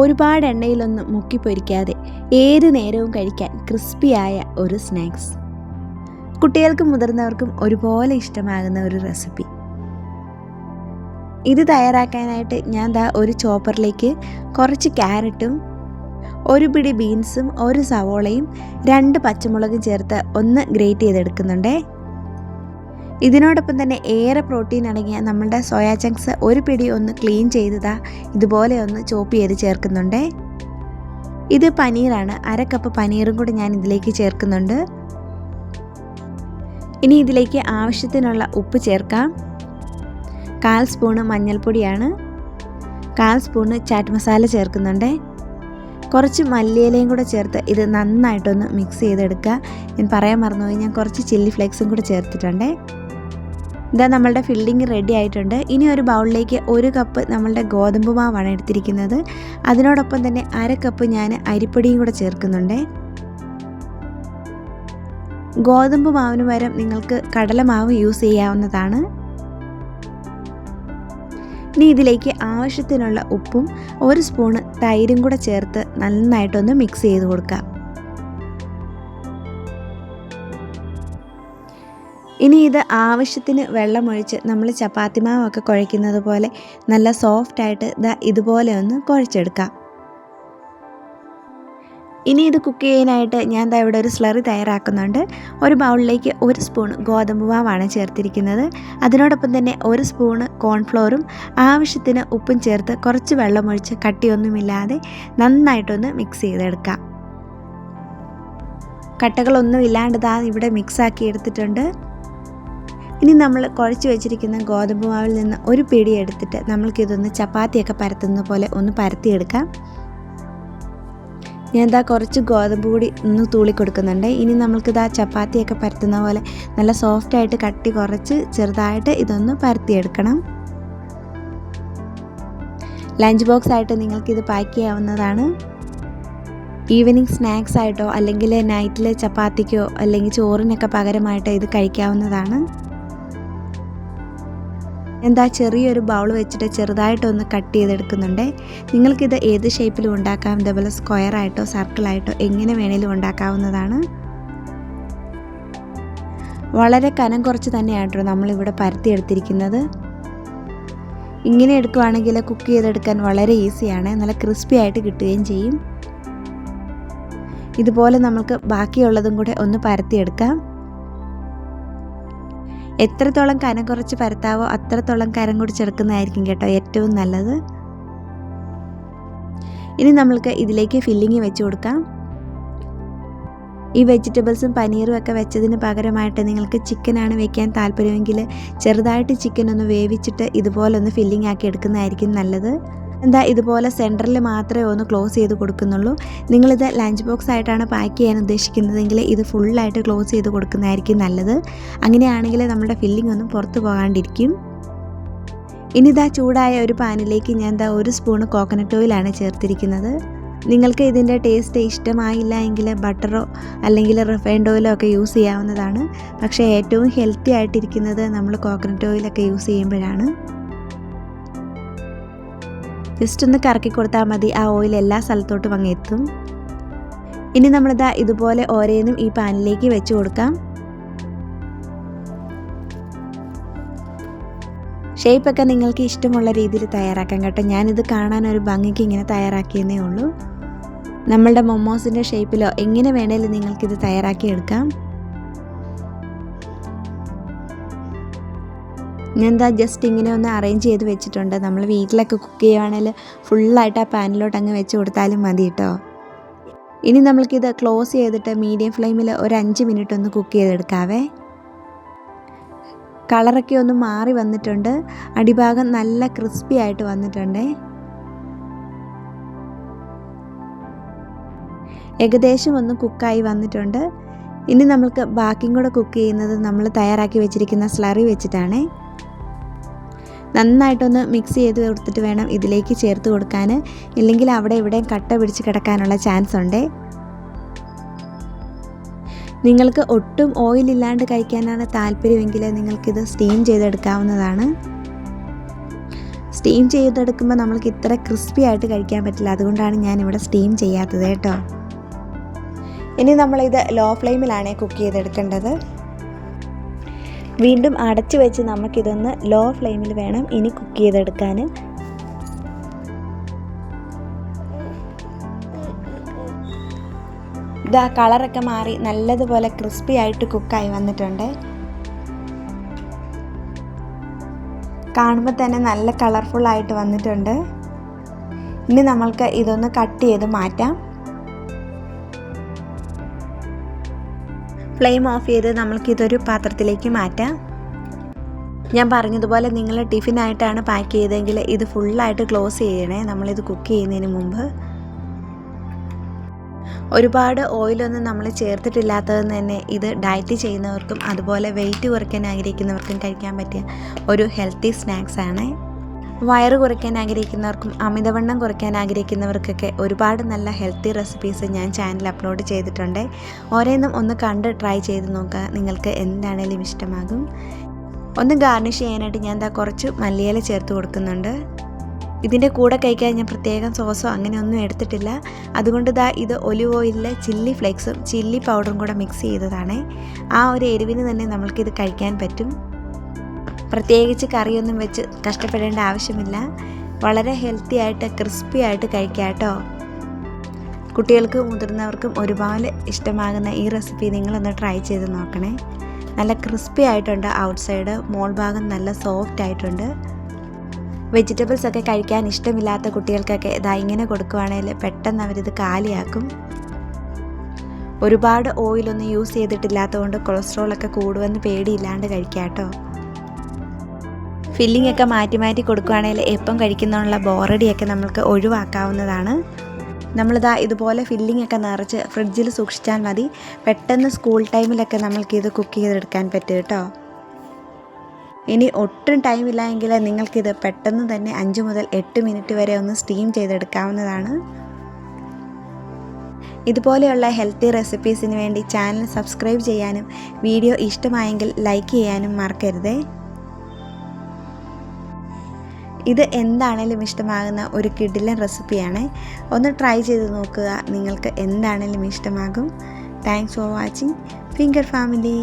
ഒരുപാട് എണ്ണയിലൊന്നും മുക്കി പൊരിക്കാതെ ഏത് നേരവും കഴിക്കാൻ ക്രിസ്പിയായ ഒരു സ്നാക്സ്. കുട്ടികൾക്കും മുതിർന്നവർക്കും ഒരുപോലെ ഇഷ്ടമാകുന്ന ഒരു റെസിപ്പി. ഇത് തയ്യാറാക്കാനായിട്ട് ഞാൻ ഒരു ചോപ്പറിലേക്ക് കുറച്ച് ക്യാരറ്റും ഒരു പിടി ബീൻസും ഒരു സവോളയും 2 പച്ചമുളകും ചേർത്ത് ഒന്ന് ഗ്രേറ്റ് ചെയ്തെടുക്കുന്നുണ്ടേ. ഇതിനോടൊപ്പം തന്നെ ഏറെ പ്രോട്ടീൻ അടങ്ങിയ നമ്മളുടെ സോയാ ചങ്ക്സ് ഒരു പിടി ഒന്ന് ക്ലീൻ ചെയ്തതാ ഇതുപോലെ ഒന്ന് ചോപ്പ് ചെയ്ത് ചേർക്കുന്നുണ്ടേ. ഇത് പനീറാണ്. 1/2 കപ്പ് പനീറും കൂടി ഞാൻ ഇതിലേക്ക് ചേർക്കുന്നുണ്ട്. ഇനി ഇതിലേക്ക് ആവശ്യത്തിനുള്ള ഉപ്പ് ചേർക്കാം. 1/4 സ്പൂണ് മഞ്ഞൾപ്പൊടിയാണ്. 1/4 സ്പൂണ് ചാറ്റ് മസാല ചേർക്കുന്നുണ്ട്. കുറച്ച് മല്ലിയിലയും കൂടെ ചേർത്ത് ഇത് നന്നായിട്ടൊന്ന് മിക്സ് ചെയ്തെടുക്കുക. ഞാൻ പറയാൻ മറന്നുപോയി, ഞാൻ കുറച്ച് ചില്ലി ഫ്ലേക്സും കൂടെ ചേർത്തിട്ടുണ്ട്. ഇതാ നമ്മളുടെ ഫില്ലിങ് റെഡി ആയിട്ടുണ്ട്. ഇനി ഒരു ബൗളിലേക്ക് 1 കപ്പ് നമ്മളുടെ ഗോതമ്പ് മാവാണ് എടുത്തിരിക്കുന്നത്. അതിനോടൊപ്പം തന്നെ 1/2 കപ്പ് ഞാൻ അരിപ്പൊടിയും കൂടെ ചേർക്കുന്നുണ്ട്. ഗോതമ്പ് മാവിന് പകരം നിങ്ങൾക്ക് കടലമാവ് യൂസ് ചെയ്യാവുന്നതാണ്. ഇനി ഇതിലേക്ക് ആവശ്യത്തിനുള്ള ഉപ്പും 1 സ്പൂണ് തൈരും കൂടെ ചേർത്ത് നന്നായിട്ടൊന്ന് മിക്സ് ചെയ്ത് കൊടുക്കാം. ഇനി ഇത് ആവശ്യത്തിന് വെള്ളമൊഴിച്ച് നമ്മൾ ചപ്പാത്തി മാവൊക്കെ കുഴയ്ക്കുന്നത് പോലെ നല്ല സോഫ്റ്റായിട്ട് ഇതുപോലെ ഒന്ന് കുഴച്ചെടുക്കാം. ഇനി ഇത് കുക്ക് ചെയ്യാനായിട്ട് ഞാൻ ഇവിടെ ഒരു സ്ലറി തയ്യാറാക്കുന്നുണ്ട്. ഒരു ബൗളിലേക്ക് 1 സ്പൂൺ ഗോതമ്പ് മാവാണ് ചേർത്തിരിക്കുന്നത്. അതിനോടൊപ്പം തന്നെ 1 സ്പൂണ് കോൺഫ്ലോറും ആവശ്യത്തിന് ഉപ്പും ചേർത്ത് കുറച്ച് വെള്ളമൊഴിച്ച് കട്ടിയൊന്നുമില്ലാതെ നന്നായിട്ടൊന്ന് മിക്സ് ചെയ്തെടുക്കാം. കട്ടകളൊന്നും ഇല്ലാണ്ട് ഇവിടെ മിക്സാക്കി എടുത്തിട്ടുണ്ട്. ഇനി നമ്മൾ കുഴച്ച് വെച്ചിരിക്കുന്ന ഗോതമ്പ് മാവിൽ നിന്ന് ഒരു പിടി എടുത്തിട്ട് നമ്മൾക്കിതൊന്ന് ചപ്പാത്തിയൊക്കെ പരത്തുന്ന പോലെ ഒന്ന് പരത്തിയെടുക്കാം. ഞാൻ കുറച്ച് ഗോതമ്പ് പൊടി ഒന്ന് തൂളി കൊടുക്കുന്നുണ്ട്. ഇനി നമ്മൾക്കിത് ചപ്പാത്തിയൊക്കെ പരത്തുന്ന പോലെ നല്ല സോഫ്റ്റായിട്ട് കട്ടി കുറച്ച് ചെറുതായിട്ട് ഇതൊന്ന് പരത്തിയെടുക്കണം. ലഞ്ച് ബോക്സ് ആയിട്ട് നിങ്ങൾക്കിത് പാക്ക് ചെയ്യാവുന്നതാണ്. ഈവനിങ് സ്നാക്സ് ആയിട്ടോ അല്ലെങ്കിൽ നൈറ്റിലെ ചപ്പാത്തിക്കോ അല്ലെങ്കിൽ ചോറിനൊക്കെ പകരമായിട്ടോ ഇത് കഴിക്കാവുന്നതാണ്. ചെറിയൊരു ബൗൾ വെച്ചിട്ട് ചെറുതായിട്ടൊന്ന് കട്ട് ചെയ്തെടുക്കുന്നുണ്ട്. നിങ്ങൾക്കിത് ഏത് ഷേപ്പിലും ഉണ്ടാക്കാം. ഇതേപോലെ സ്ക്വയറായിട്ടോ സർക്കിളായിട്ടോ എങ്ങനെ വേണേലും ഉണ്ടാക്കാവുന്നതാണ്. വളരെ കനം കുറച്ച് തന്നെയാട്ടോ നമ്മളിവിടെ പരത്തിയെടുത്തിരിക്കുന്നത്. ഇങ്ങനെ എടുക്കുകയാണെങ്കിൽ കുക്ക് ചെയ്തെടുക്കാൻ വളരെ ഈസിയാണ്. നല്ല ക്രിസ്പി ആയിട്ട് കിട്ടുകയും ചെയ്യും. ഇതുപോലെ നമുക്ക് ബാക്കിയുള്ളതും കൂടെ ഒന്ന് പരത്തിയെടുക്കാം. എത്രത്തോളം കനം കുറച്ച് പരത്താവോ അത്രത്തോളം കനം കുടിച്ചെടുക്കുന്നതായിരിക്കും കേട്ടോ ഏറ്റവും നല്ലത്. ഇനി നമ്മൾക്ക് ഇതിലേക്ക് ഫില്ലിങ് വെച്ച് കൊടുക്കാം. ഈ വെജിറ്റബിൾസും പനീറും ഒക്കെ വെച്ചതിന് പകരമായിട്ട് നിങ്ങൾക്ക് ചിക്കനാണ് വെക്കാൻ താല്പര്യമെങ്കിൽ ചെറുതായിട്ട് ചിക്കൻ ഒന്ന് വേവിച്ചിട്ട് ഇതുപോലെ ഒന്ന് ഫില്ലിങ് ആക്കി എടുക്കുന്നതായിരിക്കും നല്ലത്. ഇതുപോലെ സെൻറ്ററിൽ മാത്രമേ ഒന്ന് ക്ലോസ് ചെയ്ത് കൊടുക്കുന്നുള്ളൂ. നിങ്ങളിത് ലഞ്ച് ബോക്സ് ആയിട്ടാണ് പാക്ക് ചെയ്യാൻ ഉദ്ദേശിക്കുന്നതെങ്കിൽ ഇത് ഫുള്ളായിട്ട് ക്ലോസ് ചെയ്ത് കൊടുക്കുന്നതായിരിക്കും നല്ലത്. അങ്ങനെയാണെങ്കിൽ നമ്മുടെ ഫില്ലിംഗ് ഒന്നും പുറത്ത് പോകാണ്ടിരിക്കും. ഇനി ചൂടായ ഒരു പാനിലേക്ക് ഞാൻ 1 സ്പൂണ് കോക്കനട്ട് ഓയിലാണ് ചേർത്തിരിക്കുന്നത്. നിങ്ങൾക്ക് ഇതിൻ്റെ ടേസ്റ്റ് ഇഷ്ടമായില്ല എങ്കിൽ ബട്ടറോ അല്ലെങ്കിൽ റിഫൈൻഡ് ഓയിലോ ഒക്കെ യൂസ് ചെയ്യാവുന്നതാണ്. പക്ഷേ ഏറ്റവും ഹെൽത്തി ആയിട്ടിരിക്കുന്നത് നമ്മൾ കോക്കനട്ട് ഓയിലൊക്കെ യൂസ് ചെയ്യുമ്പോഴാണ്. ജസ്റ്റ് ഒന്ന് കറക്കി കൊടുത്താൽ മതി, ആ ഓയിൽ എല്ലാ സ്ഥലത്തോട്ടും അങ്ങ് എത്തും. ഇനി നമ്മളിതാ ഇതുപോലെ ഓരോന്നും ഈ പാനിലേക്ക് വെച്ച് കൊടുക്കാം. ഷേപ്പൊക്കെ നിങ്ങൾക്ക് ഇഷ്ടമുള്ള രീതിയിൽ തയ്യാറാക്കാം കേട്ടോ. ഞാനിത് കാണാൻ ഒരു ഭംഗിക്ക് ഇങ്ങനെ തയ്യാറാക്കിയെന്നേ ഉള്ളൂ. നമ്മളുടെ മൊമോസിൻ്റെ ഷേപ്പിലോ എങ്ങനെ വേണേലും നിങ്ങൾക്കിത് തയ്യാറാക്കിയെടുക്കാം. ഞാൻ ജസ്റ്റ് ഇങ്ങനെ ഒന്ന് അറേഞ്ച് ചെയ്ത് വെച്ചിട്ടുണ്ട്. നമ്മൾ വീട്ടിലൊക്കെ കുക്ക് ചെയ്യുവാണെങ്കിൽ ഫുള്ളായിട്ട് ആ പാനിലോട്ട് അങ്ങ് വെച്ച് കൊടുത്താലും മതി കേട്ടോ. ഇനി നമ്മൾക്കിത് ക്ലോസ് ചെയ്തിട്ട് മീഡിയം ഫ്ലെയിമിൽ ഒരു 5 മിനിറ്റ് ഒന്ന് കുക്ക് ചെയ്തെടുക്കാവേ. കളറൊക്കെ ഒന്ന് മാറി വന്നിട്ടുണ്ട്. അടിഭാഗം നല്ല ക്രിസ്പി ആയിട്ട് വന്നിട്ടുണ്ട്. ഏകദേശം ഒന്ന് കുക്കായി വന്നിട്ടുണ്ട്. ഇനി നമ്മൾക്ക് ബാക്കിയും കൂടെ കുക്ക് ചെയ്യുന്നത് നമ്മൾ തയ്യാറാക്കി വെച്ചിരിക്കുന്ന സ്ലറി വെച്ചിട്ടാണ്. നന്നായിട്ടൊന്ന് മിക്സ് ചെയ്ത് കൊടുത്തിട്ട് വേണം ഇതിലേക്ക് ചേർത്ത് കൊടുക്കാൻ. ഇല്ലെങ്കിൽ അവിടെ ഇവിടെ കട്ട പിടിച്ച് കിടക്കാനുള്ള ചാൻസ് ഉണ്ട്. നിങ്ങൾക്ക് ഒട്ടും ഓയിലില്ലാണ്ട് കഴിക്കാനാണ് താല്പര്യമെങ്കിൽ നിങ്ങൾക്കിത് സ്റ്റീം ചെയ്തെടുക്കാവുന്നതാണ്. സ്റ്റീം ചെയ്തെടുക്കുമ്പോൾ നമ്മൾക്ക് ഇത്ര ക്രിസ്പി ആയിട്ട് കഴിക്കാൻ പറ്റില്ല. അതുകൊണ്ടാണ് ഞാനിവിടെ സ്റ്റീം ചെയ്യാത്തത് കേട്ടോ. ഇനി നമ്മളിത് ലോ ഫ്ലെയിമിലാണ് കുക്ക് ചെയ്തെടുക്കേണ്ടത്. വീണ്ടും അടച്ചു വെച്ച് നമുക്കിതൊന്ന് ലോ ഫ്ലെയിമിൽ വേണം ഇനി കുക്ക് ചെയ്തെടുക്കാൻ. ഇതാ കളറൊക്കെ മാറി നല്ലതുപോലെ ക്രിസ്പി ആയിട്ട് കുക്കായി വന്നിട്ടുണ്ട്. കാണുമ്പോൾ തന്നെ നല്ല കളർഫുള്ളായിട്ട് വന്നിട്ടുണ്ട്. ഇനി നമ്മൾക്ക് ഇതൊന്ന് കട്ട് ചെയ്ത് മാറ്റാം. ഫ്ലെയിം ഓഫ് ചെയ്ത് നമ്മൾക്കിതൊരു പാത്രത്തിലേക്ക് മാറ്റാം. ഞാൻ പറഞ്ഞതുപോലെ നിങ്ങൾ ടിഫിനായിട്ടാണ് പാക്ക് ചെയ്തതെങ്കിൽ ഇത് ഫുള്ളായിട്ട് ക്ലോസ് ചെയ്യണേ നമ്മളിത് കുക്ക് ചെയ്യുന്നതിന് മുമ്പ്. ഒരുപാട് ഓയിലൊന്നും നമ്മൾ ചേർത്തിട്ടില്ലാത്തത് തന്നെ ഇത് ഡയറ്റ് ചെയ്യുന്നവർക്കും അതുപോലെ വെയിറ്റ് കുറയ്ക്കാൻ ആഗ്രഹിക്കുന്നവർക്കും കഴിക്കാൻ പറ്റിയ ഒരു ഹെൽത്തി സ്നാക്സാണ്. വയറ് കുറയ്ക്കാൻ ആഗ്രഹിക്കുന്നവർക്കും അമിതവണ്ണം കുറയ്ക്കാൻ ആഗ്രഹിക്കുന്നവർക്കൊക്കെ ഒരുപാട് നല്ല ഹെൽത്തി റെസിപ്പീസ് ഞാൻ ചാനലിൽ അപ്ലോഡ് ചെയ്തിട്ടുണ്ട്. ഓരോന്നും ഒന്ന് കണ്ട് ട്രൈ ചെയ്ത് നോക്കുക, നിങ്ങൾക്ക് എന്താണേലും ഇഷ്ടമാകും. ഒന്ന് ഗാർണിഷ് ചെയ്യാനായിട്ട് ഞാൻ കുറച്ച് മല്ലിയില ചേർത്ത് കൊടുക്കുന്നുണ്ട്. ഇതിൻ്റെ കൂടെ കഴിക്കാൻ ഞാൻ പ്രത്യേകം സോസോ അങ്ങനെയൊന്നും എടുത്തിട്ടില്ല. അതുകൊണ്ട് ഇത് ഒലിവ് ഓയിലിലെ ചില്ലി ഫ്ലേക്സും ചില്ലി പൗഡറും കൂടെ മിക്സ് ചെയ്തതാണ്. ആ ഒരു എരിവിന് തന്നെ നമ്മൾക്കിത് കഴിക്കാൻ പറ്റും. പ്രത്യേകിച്ച് കറിയൊന്നും വെച്ച് കഷ്ടപ്പെടേണ്ട ആവശ്യമില്ല. വളരെ ഹെൽത്തി ആയിട്ട് ക്രിസ്പി ആയിട്ട് കഴിക്കാം കേട്ടോ. കുട്ടികൾക്കും മുതിർന്നവർക്കും ഒരുപാട് ഇഷ്ടമാകുന്ന ഈ റെസിപ്പി നിങ്ങളൊന്ന് ട്രൈ ചെയ്ത് നോക്കണേ. നല്ല ക്രിസ്പി ആയിട്ടുണ്ട് ഔട്ട് സൈഡ്, മോൾ ഭാഗം നല്ല സോഫ്റ്റ് ആയിട്ടുണ്ട്. വെജിറ്റബിൾസ് ഒക്കെ കഴിക്കാൻ ഇഷ്ടമില്ലാത്ത കുട്ടികൾക്കൊക്കെ ഇങ്ങനെ കൊടുക്കുവാണെങ്കിൽ പെട്ടെന്ന് അവരിത് കാലിയാക്കും. ഒരുപാട് ഓയിലൊന്നും യൂസ് ചെയ്തിട്ടില്ലാത്തതുകൊണ്ട് കൊളസ്ട്രോളൊക്കെ കൂടുമെന്ന് പേടിയില്ലാണ്ട് കഴിക്കാം കേട്ടോ. ഫില്ലിംഗ് ഒക്കെ മാറ്റി മാറ്റി കൊടുക്കുകയാണെങ്കിൽ എപ്പം കഴിക്കുന്നതിനുള്ള ബോറടിയൊക്കെ നമുക്ക് ഒഴിവാക്കാവുന്നതാണ്. ഇതുപോലെ ഫില്ലിംഗ് ഒക്കെ നിറച്ച് ഫ്രിഡ്ജിൽ സൂക്ഷിച്ചാൽ മതി. പെട്ടെന്ന് സ്കൂൾ ടൈമിലൊക്കെ നമ്മൾക്കിത് കുക്ക് ചെയ്തെടുക്കാൻ പറ്റും കേട്ടോ. ഇനി ഒട്ടും ടൈമില്ല എങ്കിൽ നിങ്ങൾക്കിത് പെട്ടെന്ന് തന്നെ 5 മുതൽ 8 മിനിറ്റ് വരെ ഒന്ന് സ്റ്റീം ചെയ്തെടുക്കാവുന്നതാണ്. ഇതുപോലെയുള്ള ഹെൽത്തി റെസിപ്പീസിന് വേണ്ടി ചാനൽ സബ്സ്ക്രൈബ് ചെയ്യാനും വീഡിയോ ഇഷ്ടമായെങ്കിൽ ലൈക്ക് ചെയ്യാനും മറക്കരുതേ. ഇത് എന്താണേലും ഇഷ്ടമാകുന്ന ഒരു കിടിലൻ റെസിപ്പിയാണ്. ഒന്ന് ട്രൈ ചെയ്ത് നോക്കുക, നിങ്ങൾക്ക് എന്താണേലും ഇഷ്ടമാകും. Thanks for watching finger family.